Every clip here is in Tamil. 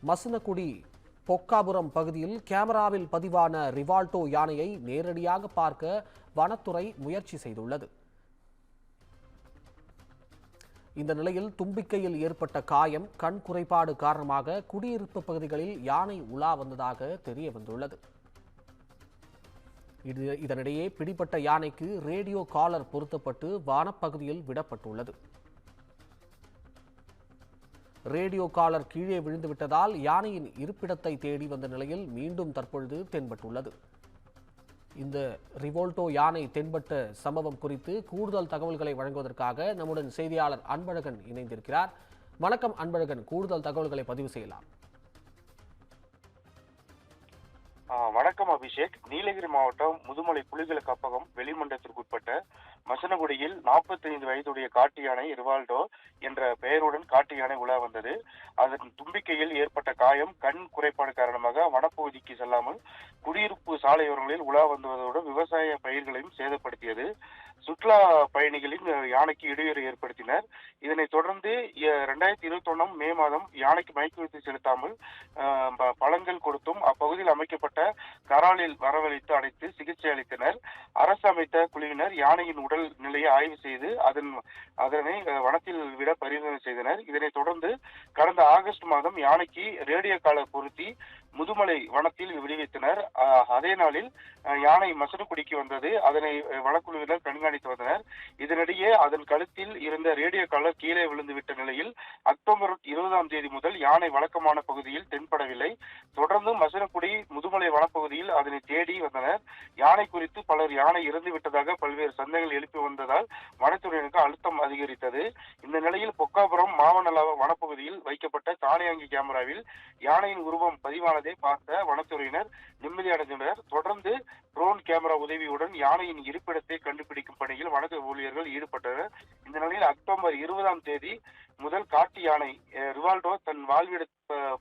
மசனகுடி பொக்காபுரம் பகுதியில் கேமராவில் பதிவான ரிவால்டோ யானையை நேரடியாக பார்க்க வனத்துறை முயற்சி செய்துள்ளது. இந்த நிலையில் தும்பிக்கையில் ஏற்பட்ட காயம், கண் குறைபாடு காரணமாக குடியிருப்பு பகுதிகளில் யானை உலா வந்ததாக தெரிய வந்துள்ளது. இதனிடையே பிடிபட்ட யானைக்கு ரேடியோ காலர் பொருத்தப்பட்டு வனப்பகுதியில் விடப்பட்டுள்ளது. ரேடியோ காலர் கீழே விழுந்துவிட்டதால் யானையின் இருப்பிடத்தை தேடி வந்த நிலையில் மீண்டும் தற்பொழுது தென்பட்டுள்ளது. இந்த ரிவோல்டோ யானை தென்பட்ட சம்பவம் குறித்து கூடுதல் தகவல்களை வழங்குவதற்காக நம்முடன் செய்தியாளர் அன்பழகன் இணைந்திருக்கிறார். வணக்கம் அன்பழகன், கூடுதல் தகவல்களை பதிவு செய்யலாம். வணக்கம் அபிஷேக். நீலகிரி மாவட்டம் முதுமலை புலிகள் காப்பகம் வெளிமண்டலத்திற்குட்பட்ட மசனகுடியில் 45 வயதுடைய காட்டு யானை ரிவால்டோ என்ற பெயருடன் காட்டு யானை உலா வந்தது. அதன் தும்பிக்கையில் ஏற்பட்ட காயம், கண் குறைபாடு காரணமாக வனப்பகுதிக்கு செல்லாமல் குடியிருப்பு சாலையோரங்களில் உலா வந்ததோடு விவசாய பயிர்களையும் சேதப்படுத்தியது. சுற்றுலா பயணிகளின் யானைக்கு இடையூறு ஏற்படுத்தினர். இதனைத் தொடர்ந்து 2021 மே மாதம் யானைக்கு மயக்குமருந்து செலுத்தாமல் பழங்கள் கொடுத்தும் அப்பகுதியில் அமைக்கப்பட்ட கராலில் வரவழைத்து அடைத்து சிகிச்சை அளித்தனர். அரசு அமைத்த குழுவினர் யானையின் உடல் நிலையை ஆய்வு செய்து அதனை வனத்தில் விட பரிசோதனை செய்தனர். இதனைத் தொடர்ந்து கடந்த ஆகஸ்ட் மாதம் யானைக்கு ரேடியோ காலர் பொருத்தி முதுமலை வனத்தில் விடுவித்தனர். அதே நாளில் யானை மசனகுடிக்கு வந்தது. அதனை வனக்குழுவினர் கண்காணித்து வந்தனர். இதனிடையே அதன் கழுத்தில் இருந்த ரேடியோ காலர் கீழே விழுந்துவிட்ட நிலையில் அக்டோபர் 20 முதல் யானை வழக்கமான பகுதியில் தென்படவில்லை. தொடர்ந்து மசனகுடி முதுமலை வனப்பகுதியில் அதனை தேடி வந்தனர். யானை குறித்து பலர் யானை இறந்து விட்டதாக பல்வேறு சந்தேகங்கள் எழுப்பி வந்ததால் வனத்துறையினருக்கு அழுத்தம் அதிகரித்தது. இந்த நிலையில் பொக்காபுரம் மாவனல வனப்பகுதியில் வைக்கப்பட்ட தானியங்கி கேமராவில் யானையின் உருவம் பதிவானதை பார்த்த வனத்துறையினர் நிம்மதி அடைந்தனர். தொடர்ந்து ட்ரோன் கேமரா உதவியுடன் யானையின் இருப்பிடத்தை கண்டுபிடிக்கும் பணியில் வனத்துறை ஊழியர்கள் ஈடுபட்டனர். இந்த நிலையில் அக்டோபர் 20 முதல் காட்டு யானை ரிவால்டோ தன் வாழ்விட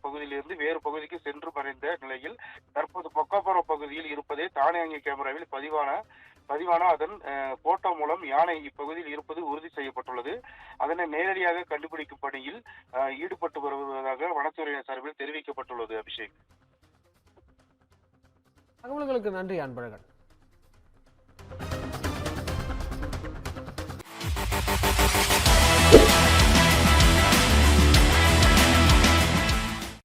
பகுதியிலிருந்து வேறு பகுதிக்கு சென்று மறைந்த நிலையில் தற்போது பொக்காபுரம் பகுதியில் இருப்பதே தானியங்கி கேமராவில் பதிவான அதன் போட்டோ மூலம் யானை இப்பகுதியில் இருப்பது உறுதி செய்யப்பட்டுள்ளது. அதனை நேரடியாக கண்டுபிடிக்கும் பணியில் ஈடுபட்டு வருவதாக வனத்துறையினர் சார்பில் தெரிவிக்கப்பட்டுள்ளது. அபிஷேக், தகவல்களுக்கு நன்றி அன்பழகன்.